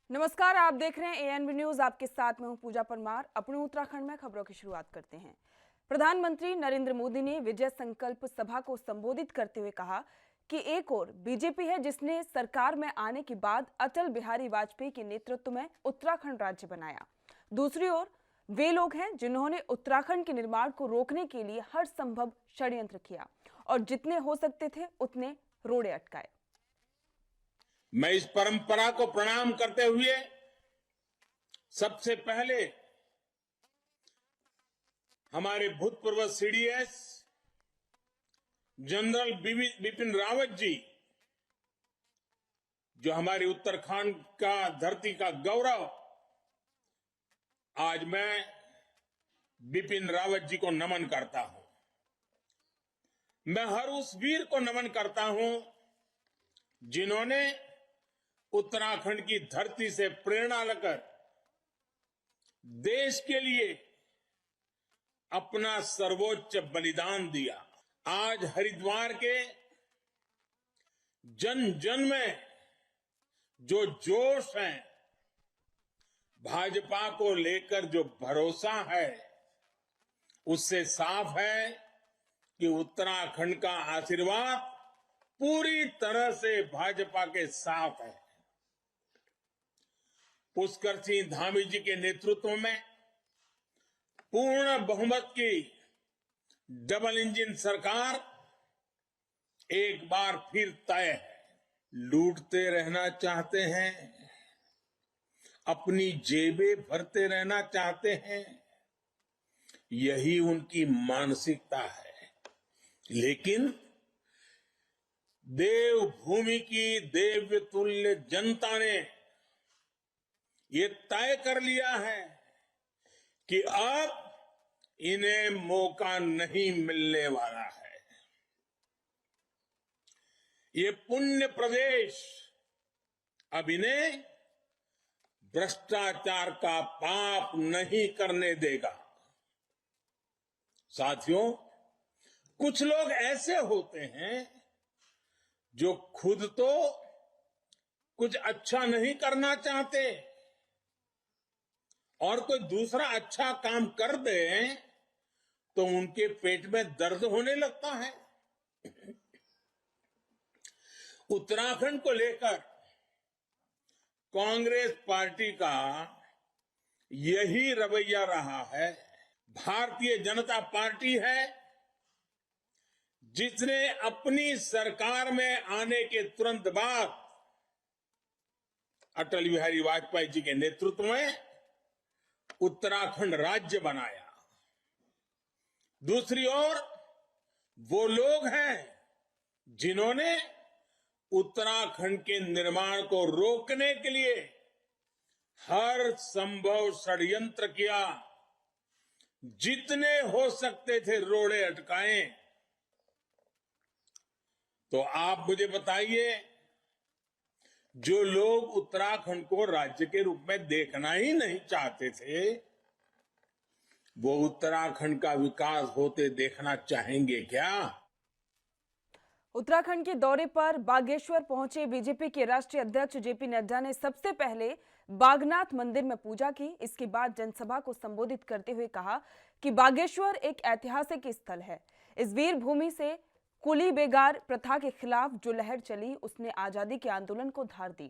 नमस्कार, आप देख रहे हैं एएनबी न्यूज। आपके साथ में हूं पूजा परमार। अपने उत्तराखंड में खबरों की शुरुआत करते हैं। प्रधानमंत्री नरेंद्र मोदी ने विजय संकल्प सभा को संबोधित करते हुए कहा कि एक ओर बीजेपी है जिसने सरकार में आने के बाद अटल बिहारी वाजपेयी के नेतृत्व में उत्तराखंड राज्य बनाया, दूसरी ओर वे लोग हैं जिन्होंने उत्तराखंड के निर्माण को रोकने के लिए हर संभव षड्यंत्र किया और जितने हो सकते थे उतने रोड़े अटकाए। मैं इस परंपरा को प्रणाम करते हुए सबसे पहले हमारे भूतपूर्व सीडीएस जनरल बिपिन रावत जी, जो हमारे उत्तराखंड का धरती का गौरव, आज मैं बिपिन रावत जी को नमन करता हूं। मैं हर उस वीर को नमन करता हूं जिन्होंने उत्तराखंड की धरती से प्रेरणा लेकर देश के लिए अपना सर्वोच्च बलिदान दिया। आज हरिद्वार के जन जन में जो जोश है, भाजपा को लेकर जो भरोसा है, उससे साफ है कि उत्तराखंड का आशीर्वाद पूरी तरह से भाजपा के साथ है। पुष्कर सिंह धामी जी के नेतृत्व में पूर्ण बहुमत की डबल इंजन सरकार एक बार फिर तय है। लूटते रहना चाहते हैं, अपनी जेबें भरते रहना चाहते हैं, यही उनकी मानसिकता है। लेकिन देवभूमि की देवतुल्य जनता ने ये तय कर लिया है कि अब इन्हें मौका नहीं मिलने वाला है। ये पुण्य प्रदेश अब इन्हें भ्रष्टाचार का पाप नहीं करने देगा। साथियों, कुछ लोग ऐसे होते हैं जो खुद तो कुछ अच्छा नहीं करना चाहते और कोई दूसरा अच्छा काम कर दे तो उनके पेट में दर्द होने लगता है। उत्तराखंड को लेकर कांग्रेस पार्टी का यही रवैया रहा है। भारतीय जनता पार्टी है जिसने अपनी सरकार में आने के तुरंत बाद अटल बिहारी वाजपेयी जी के नेतृत्व में उत्तराखंड राज्य बनाया। दूसरी ओर वो लोग हैं जिन्होंने उत्तराखंड के निर्माण को रोकने के लिए हर संभव षड्यंत्र किया, जितने हो सकते थे रोड़े अटकाए। तो आप मुझे बताइए, जो लोग उत्तराखंड को राज्य के रूप में देखना ही नहीं चाहते थे, वो उत्तराखंड का विकास होते देखना चाहेंगे क्या? उत्तराखंड के दौरे पर बागेश्वर पहुंचे बीजेपी के राष्ट्रीय अध्यक्ष जेपी नड्डा ने सबसे पहले बागनाथ मंदिर में पूजा की। इसके बाद जनसभा को संबोधित करते हुए कहा कि बागेश्वर एक ऐतिहासिक स्थल है। इस वीर भूमि से कुली बेगार प्रथा के खिलाफ जो लहर चली, उसने आजादी के आंदोलन को धार दी।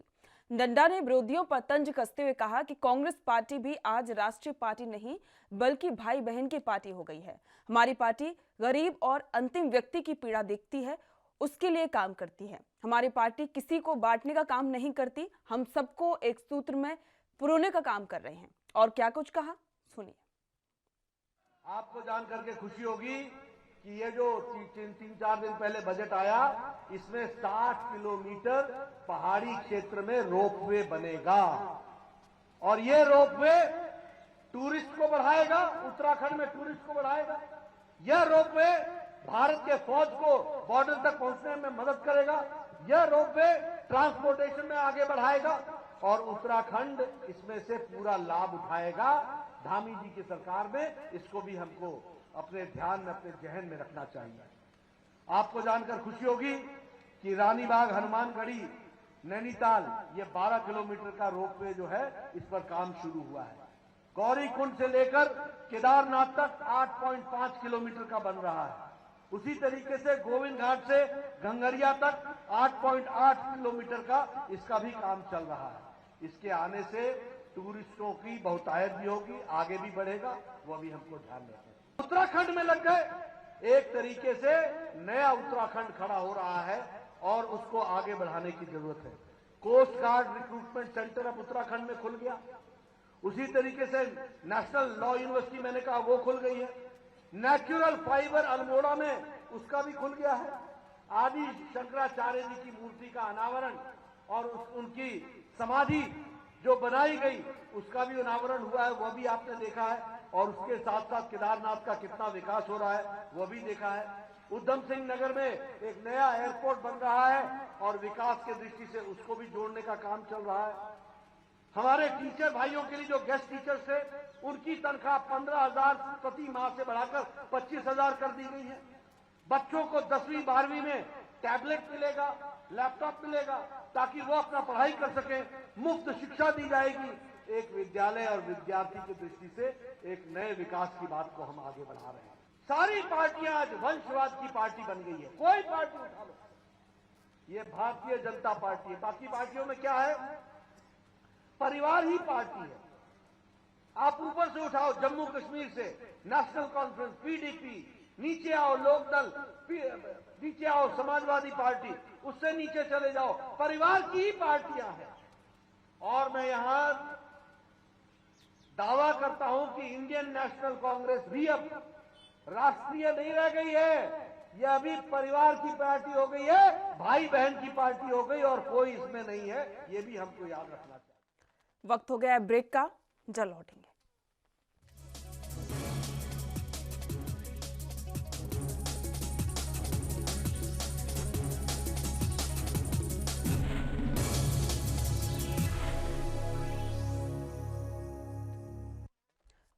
नड्डा ने विरोधियों पर तंज कसते हुए कहा कि कांग्रेस पार्टी भी आज राष्ट्रीय पार्टी नहीं बल्कि भाई बहन की पार्टी हो गई है। हमारी पार्टी गरीब और अंतिम व्यक्ति की पीड़ा देखती है, उसके लिए काम करती है। हमारी पार्टी किसी को बांटने का काम नहीं करती, हम सबको एक सूत्र में पुरोने का काम कर रहे हैं। और क्या कुछ कहा, सुनिए। आपको जान करके खुशी होगी कि ये जो 3-4 दिन पहले बजट आया, इसमें 60 किलोमीटर पहाड़ी क्षेत्र में रोपवे बनेगा और ये रोपवे टूरिस्ट को बढ़ाएगा, उत्तराखंड में टूरिस्ट को बढ़ाएगा। यह रोपवे भारत के फौज को बॉर्डर तक पहुंचने में मदद करेगा। यह रोपवे ट्रांसपोर्टेशन में आगे बढ़ाएगा और उत्तराखंड इसमें से पूरा लाभ उठाएगा। धामी जी की सरकार में इसको भी हमको अपने ध्यान में, अपने जहन में रखना चाहिए। आपको जानकर खुशी होगी कि रानीबाग, हनुमानगढ़ी नैनीताल ये 12 किलोमीटर का रोपवे जो है इस पर काम शुरू हुआ है। गौरीकुंड से लेकर केदारनाथ तक 8.5 किलोमीटर का बन रहा है। उसी तरीके से गोविंद घाट से घंगरिया तक 8.8 किलोमीटर का इसका भी काम चल रहा है। इसके आने से टूरिस्टों की बहुतायत भी होगी, आगे भी बढ़ेगा, वो भी हमको ध्यान रखना है। उत्तराखंड में लग गए, एक तरीके से नया उत्तराखंड खड़ा हो रहा है और उसको आगे बढ़ाने की जरूरत है। कोस्ट गार्ड रिक्रूटमेंट सेंटर अब उत्तराखंड में खुल गया। उसी तरीके से नेशनल लॉ यूनिवर्सिटी मैंने कहा वो खुल गई है। नेचुरल फाइबर अल्मोड़ा में उसका भी खुल गया है। आदि शंकराचार्य जी की मूर्ति का अनावरण और उनकी समाधि जो बनाई गई उसका भी अनावरण हुआ है, वह भी आपने देखा है। और उसके साथ साथ केदारनाथ का कितना विकास हो रहा है वह भी देखा है। उधम सिंह नगर में एक नया एयरपोर्ट बन रहा है और विकास के दृष्टि से उसको भी जोड़ने का काम चल रहा है। हमारे टीचर भाइयों के लिए जो गेस्ट टीचर्स थे उनकी तनख्वाह 15,000 प्रति माह से बढ़ाकर 25,000 कर दी गई है। बच्चों को 10वीं 12वीं में टैबलेट मिलेगा, लैपटॉप मिलेगा ताकि वो अपना पढ़ाई कर सके। मुफ्त शिक्षा दी जाएगी। एक विद्यालय और विद्यार्थी की दृष्टि से एक नए विकास की बात को हम आगे बढ़ा रहे हैं। सारी पार्टियां आज वंशवाद की पार्टी बन गई है। कोई पार्टी उठा लो, ये भारतीय जनता पार्टी है। बाकी पार्टियों में क्या है? परिवार ही पार्टी है। आप ऊपर से उठाओ, जम्मू कश्मीर से नेशनल कॉन्फ्रेंस, पीडीपी, नीचे आओ लोकदल, नीचे आओ समाजवादी पार्टी, उससे नीचे चले जाओ, परिवार की ही पार्टियां हैं। और मैं यहां दावा करता हूं कि इंडियन नेशनल कांग्रेस भी अब राष्ट्रीय नहीं रह गई है। यह अभी परिवार की पार्टी हो गई है, भाई बहन की पार्टी हो गई और कोई इसमें नहीं है। ये भी हमको याद रखना चाहिए। वक्त हो गया है ब्रेक का, जल्द लौटेंगे।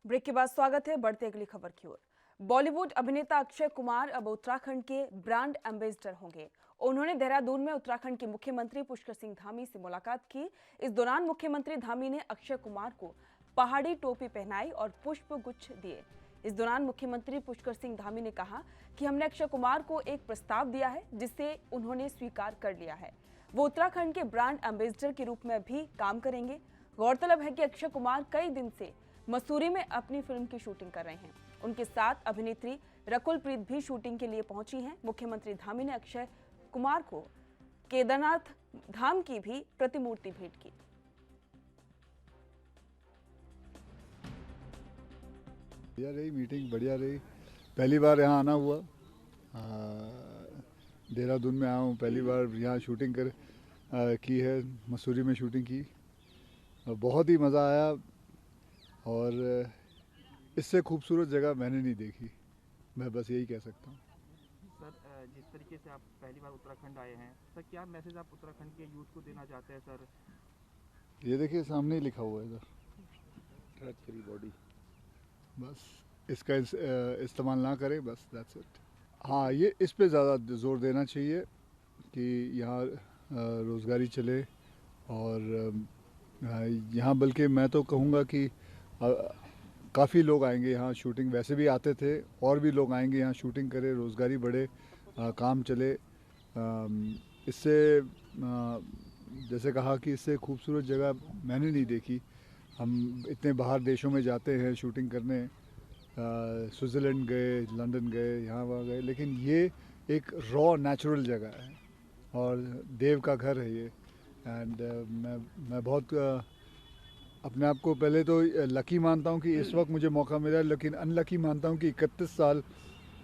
ब्रेक के बाद स्वागत है। बढ़ते अगली खबर की ओर। बॉलीवुड अभिनेता अक्षय कुमार अब उत्तराखंड के ब्रांड एम्बेसडर होंगे। उन्होंने देहरादून में उत्तराखंड के मुख्यमंत्री पुष्कर सिंह धामी से मुलाकात की। इस दौरान मुख्यमंत्री धामी ने अक्षय कुमार को पहाड़ी टोपी पहनाई और पुष्प गुच्छ दिए। इस दौरान मुख्यमंत्री पुष्कर सिंह धामी ने कहा कि हमने अक्षय कुमार को एक प्रस्ताव दिया है जिसे उन्होंने स्वीकार कर लिया है। वो उत्तराखंड के ब्रांड एम्बेसडर के रूप में भी काम करेंगे। गौरतलब है कि अक्षय कुमार कई दिन से मसूरी में अपनी फिल्म की शूटिंग कर रहे हैं। उनके साथ अभिनेत्री रकुल प्रीत भी शूटिंग के लिए पहुंची हैं। मुख्यमंत्री धामी ने अक्षय कुमार को केदारनाथ धाम की भी प्रतिमूर्ति भेंट की। बढ़िया रही मीटिंग, बढ़िया रही। पहली बार यहाँ आना हुआ, देहरादून में आया हूँ, पहली बार यहाँ शूटिंग की है, मसूरी में शूटिंग की। बहुत ही मज़ा आया और इससे खूबसूरत जगह मैंने नहीं देखी, मैं बस यही कह सकता हूँ। सर, जिस तरीके से आप पहली बार उत्तराखंड आए हैं, सर क्या मैसेज आप उत्तराखंड के यूथ को देना चाहते हैं? सर ये देखिए सामने ही लिखा हुआ है इधर, ड्रग फ्री बॉडी। बस इसका इस्तेमाल ना करें, बस दैट्स इट। हाँ, ये इस पे ज़्यादा जोर देना चाहिए कि यहाँ रोज़गारी चले और यहाँ बल्कि मैं तो कहूँगा कि काफ़ी लोग आएंगे यहाँ शूटिंग, वैसे भी आते थे, और भी लोग आएंगे यहाँ शूटिंग करें, रोज़गारी बढ़े, काम चले। इससे जैसे कहा कि इससे खूबसूरत जगह मैंने नहीं देखी। हम इतने बाहर देशों में जाते हैं शूटिंग करने, स्विट्ज़रलैंड गए, लंदन गए, यहाँ वहाँ गए, लेकिन ये एक रॉ नेचुरल जगह है और देव का घर है ये। एंड मैं बहुत अपने आप को पहले तो लकी मानता हूँ कि इस वक्त मुझे मौका मिला, लेकिन अनलकी मानता हूँ कि 31 साल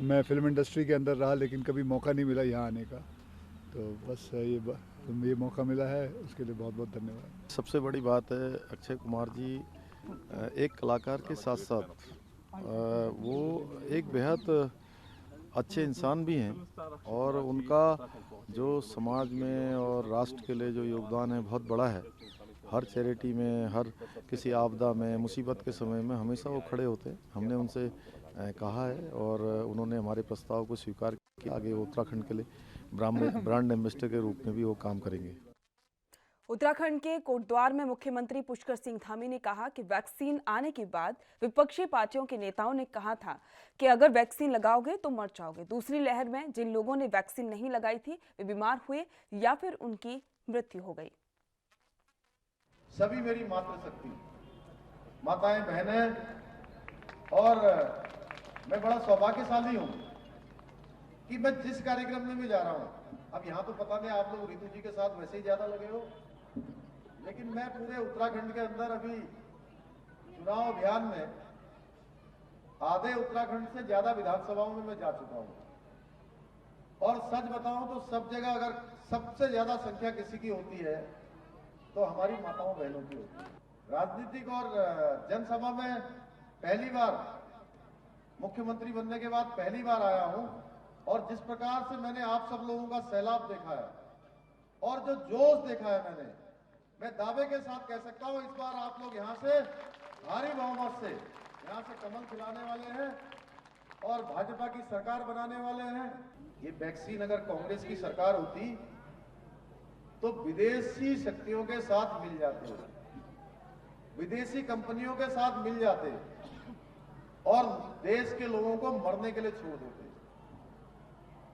मैं फिल्म इंडस्ट्री के अंदर रहा लेकिन कभी मौका नहीं मिला यहाँ आने का। तो बस ये मौका मिला है, उसके लिए बहुत बहुत धन्यवाद। सबसे बड़ी बात है अक्षय कुमार जी एक कलाकार के साथ साथ वो एक बेहद अच्छे इंसान भी हैं और उनका जो समाज में और राष्ट्र के लिए जो योगदान है बहुत बड़ा है। हर चैरिटी में, हर किसी आपदा में, मुसीबत के समय में हमेशा वो खड़े होते हैं। हमने उनसे कहा है और उन्होंने हमारे प्रस्ताव को स्वीकार किया। आगे उत्तराखंड के लिए ब्रांड एम्बेसडर के रूप में भी वो काम करेंगे। उत्तराखंड के कोटद्वार में मुख्यमंत्री पुष्कर सिंह धामी ने कहा कि वैक्सीन आने के बाद विपक्षी पार्टियों के नेताओं ने कहा था कि अगर वैक्सीन लगाओगे तो मर जाओगे। दूसरी लहर में जिन लोगों ने वैक्सीन नहीं लगाई थी वे बीमार हुए या फिर उनकी मृत्यु हो गई। सभी मेरी मातृशक्ति माताएं बहनें, और मैं बड़ा सौभाग्यशाली हूं कि मैं जिस कार्यक्रम में भी जा रहा हूं, अब यहां तो पता नहीं आप लोग रितु जी के साथ वैसे ही ज्यादा लगे हो, लेकिन मैं पूरे उत्तराखंड के अंदर अभी चुनाव अभियान में आधे उत्तराखंड से ज्यादा विधानसभाओं में मैं जा चुका हूं। और सच बताऊं तो सब जगह अगर सबसे ज्यादा संख्या किसी की होती है तो हमारी माताओं बहनों की होती है। राजनीतिक और जनसभा में पहली बार, मुख्यमंत्री बनने के बाद पहली बार आया हूं, और जिस प्रकार से मैंने आप सब लोगों का सैलाब देखा है और जो जोश देखा है मैं दावे के साथ कह सकता हूं, इस बार आप लोग यहां से भारी बहुमत से यहां से कमल खिलाने वाले हैं और भाजपा की सरकार बनाने वाले हैं। ये वैक्सीन अगर कांग्रेस की सरकार होती तो विदेशी शक्तियों के साथ मिल जाते, विदेशी कंपनियों के साथ मिल जाते और देश के लोगों को मरने के लिए छोड़ देते।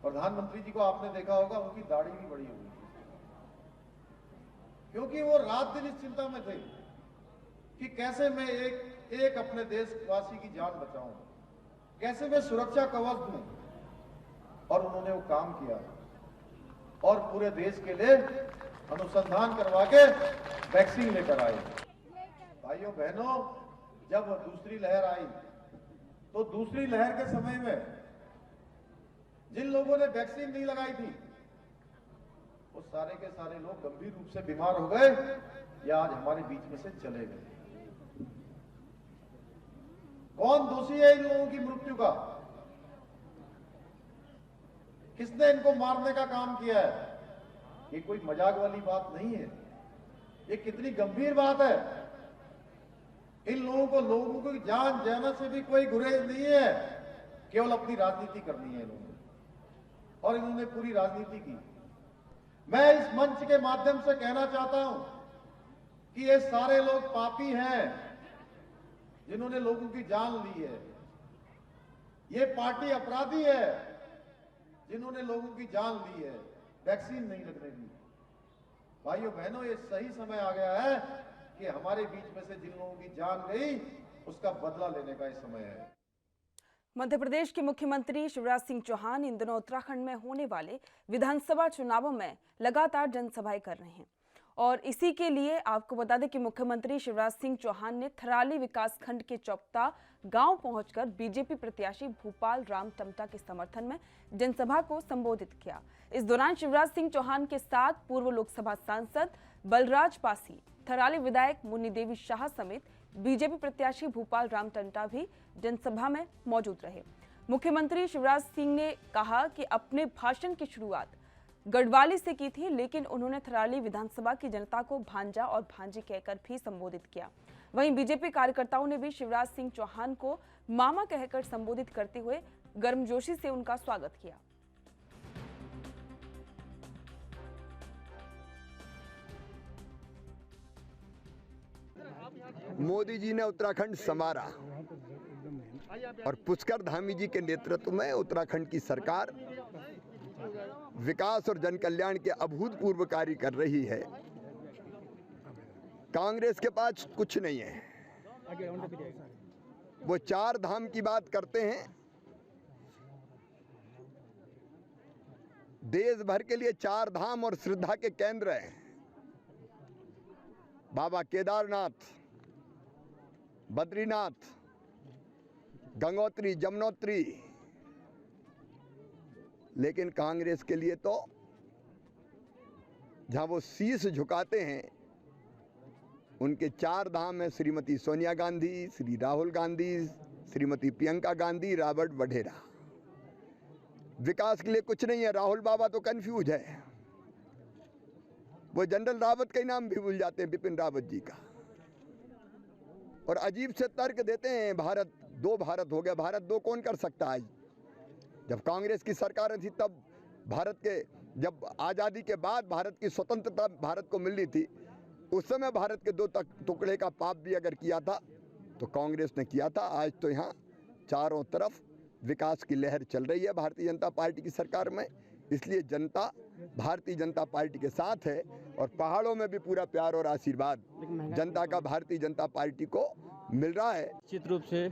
प्रधानमंत्री जी को आपने देखा होगा, उनकी दाढ़ी भी बड़ी हुई थी, क्योंकि वो रात दिन इस चिंता में थे कि कैसे मैं एक अपने देशवासी की जान बचाऊं, कैसे मैं सुरक्षा कवच दूं, और उन्होंने वो काम किया और पूरे देश के लिए अनुसंधान करवा के वैक्सीन लेकर आए। भाइयों बहनों, जब दूसरी लहर आई तो दूसरी लहर के समय में जिन लोगों ने वैक्सीन नहीं लगाई थी वो सारे के सारे लोग गंभीर रूप से बीमार हो गए या आज हमारे बीच में से चले गए। कौन दोषी है इन लोगों की मृत्यु का? किसने इनको मारने का काम किया है? ये कोई मजाक वाली बात नहीं है, ये कितनी गंभीर बात है। इन लोगों को जान जाना से भी कोई गुरेज नहीं है, केवल अपनी राजनीति करनी है इन्होंने, और इन्होंने पूरी राजनीति की। मैं इस मंच के माध्यम से कहना चाहता हूं कि ये सारे लोग पापी हैं जिन्होंने लोगों की जान ली है। ये पार्टी अपराधी है जिन्होंने लोगों की जान ली है वैक्सीन नहीं लगने दी। भाइयों बहनों, ये सही समय आ गया है कि हमारे बीच में से जिन लोगों की जान गई उसका बदला लेने का ये समय है। मध्य प्रदेश के मुख्यमंत्री शिवराज सिंह चौहान इन दिनों उत्तराखंड में होने वाले विधानसभा चुनावों में लगातार जनसभाएं कर रहे हैं, और इसी के लिए आपको बता दें कि मुख्यमंत्री शिवराज सिंह चौहान ने थराली विकासखंड के चौपता गांव पहुंचकर बीजेपी प्रत्याशी भूपाल राम टमटा के समर्थन में जनसभा को संबोधित किया। इस दौरान शिवराज सिंह चौहान के साथ पूर्व लोकसभा सांसद बलराज पासी, थराली विधायक मुन्नी देवी शाह समेत बीजेपी प्रत्याशी भूपाल राम टमटा भी जनसभा में मौजूद रहे। मुख्यमंत्री शिवराज सिंह ने कहा कि अपने भाषण की शुरुआत गढ़वाली से की थी, लेकिन उन्होंने थराली विधानसभा की जनता को भांजा और भांजी कहकर भी संबोधित किया। वहीं बीजेपी कार्यकर्ताओं ने भी शिवराज सिंह चौहान को मामा कहकर संबोधित करते हुए गर्मजोशी से उनका स्वागत किया। मोदी जी ने उत्तराखंड संवारा और पुष्कर धामी जी के नेतृत्व में उत्तराखंड की सरकार विकास और जन कल्याण के अभूतपूर्व कार्य कर रही है। कांग्रेस के पास कुछ नहीं है, वो 4 धाम की बात करते हैं। देश भर के लिए 4 धाम और श्रद्धा के केंद्र हैं, बाबा केदारनाथ, बद्रीनाथ, गंगोत्री, जमुनोत्री। लेकिन कांग्रेस के लिए तो जहां वो शीश झुकाते हैं उनके 4 धाम है, श्रीमती सोनिया गांधी, श्री राहुल गांधी, श्रीमती प्रियंका गांधी, रॉबर्ट वढेरा। विकास के लिए कुछ नहीं है। राहुल बाबा तो कंफ्यूज है, वो जनरल रावत का ही नाम भी भूल जाते हैं, बिपिन रावत जी का। और अजीब से तर्क देते हैं, भारत 2 भारत हो गया। भारत 2 कौन कर सकता है? जब कांग्रेस की सरकार थी तब भारत के, जब आज़ादी के बाद भारत की स्वतंत्रता भारत को मिल रही थी, उस समय भारत के दो टुकड़े का पाप भी अगर किया था तो कांग्रेस ने किया था। आज तो यहाँ चारों तरफ विकास की लहर चल रही है भारतीय जनता पार्टी की सरकार में, इसलिए जनता भारतीय जनता पार्टी के साथ है और पहाड़ों में भी पूरा प्यार और आशीर्वाद जनता का भारतीय जनता पार्टी को मिल रहा है। निश्चित रूप से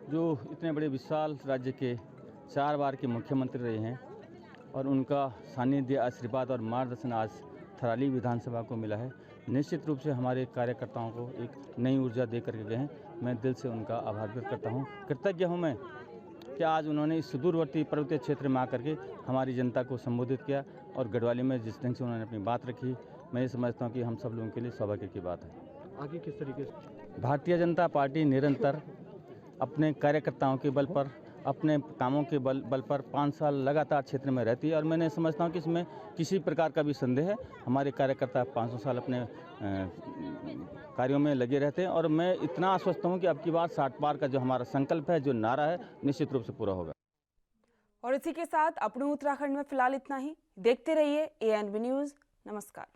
जो इतने बड़े विशाल राज्य के 4 बार के मुख्यमंत्री रहे हैं और उनका सानिध्य, आशीर्वाद और मार्गदर्शन आज थराली विधानसभा को मिला है, निश्चित रूप से हमारे कार्यकर्ताओं को एक नई ऊर्जा दे करके गए हैं। मैं दिल से उनका आभार व्यक्त करता हूं। कृतज्ञ हूं मैं कि आज उन्होंने इस सुदूरवर्ती पर्वतीय क्षेत्र में आकर के हमारी जनता को संबोधित किया और गढ़वाली में जिस ढंग से उन्होंने अपनी बात रखी, मैं ये समझता हूँ कि हम सब लोगों के लिए सौभाग्य की बात है। आगे किस तरीके से भारतीय जनता पार्टी निरंतर अपने कार्यकर्ताओं के बल पर, अपने कामों के बल पर 5 साल लगातार क्षेत्र में रहती है और मैंने समझता हूँ कि इसमें किसी प्रकार का भी संदेह है। हमारे कार्यकर्ता 500 साल अपने कार्यों में लगे रहते हैं और मैं इतना आश्वस्त हूँ कि अब की बार 60 पार का जो हमारा संकल्प है, जो नारा है, निश्चित रूप से पूरा होगा। और इसी के साथ अपने उत्तराखंड में फिलहाल इतना ही। देखते रहिए ANV न्यूज़। नमस्कार।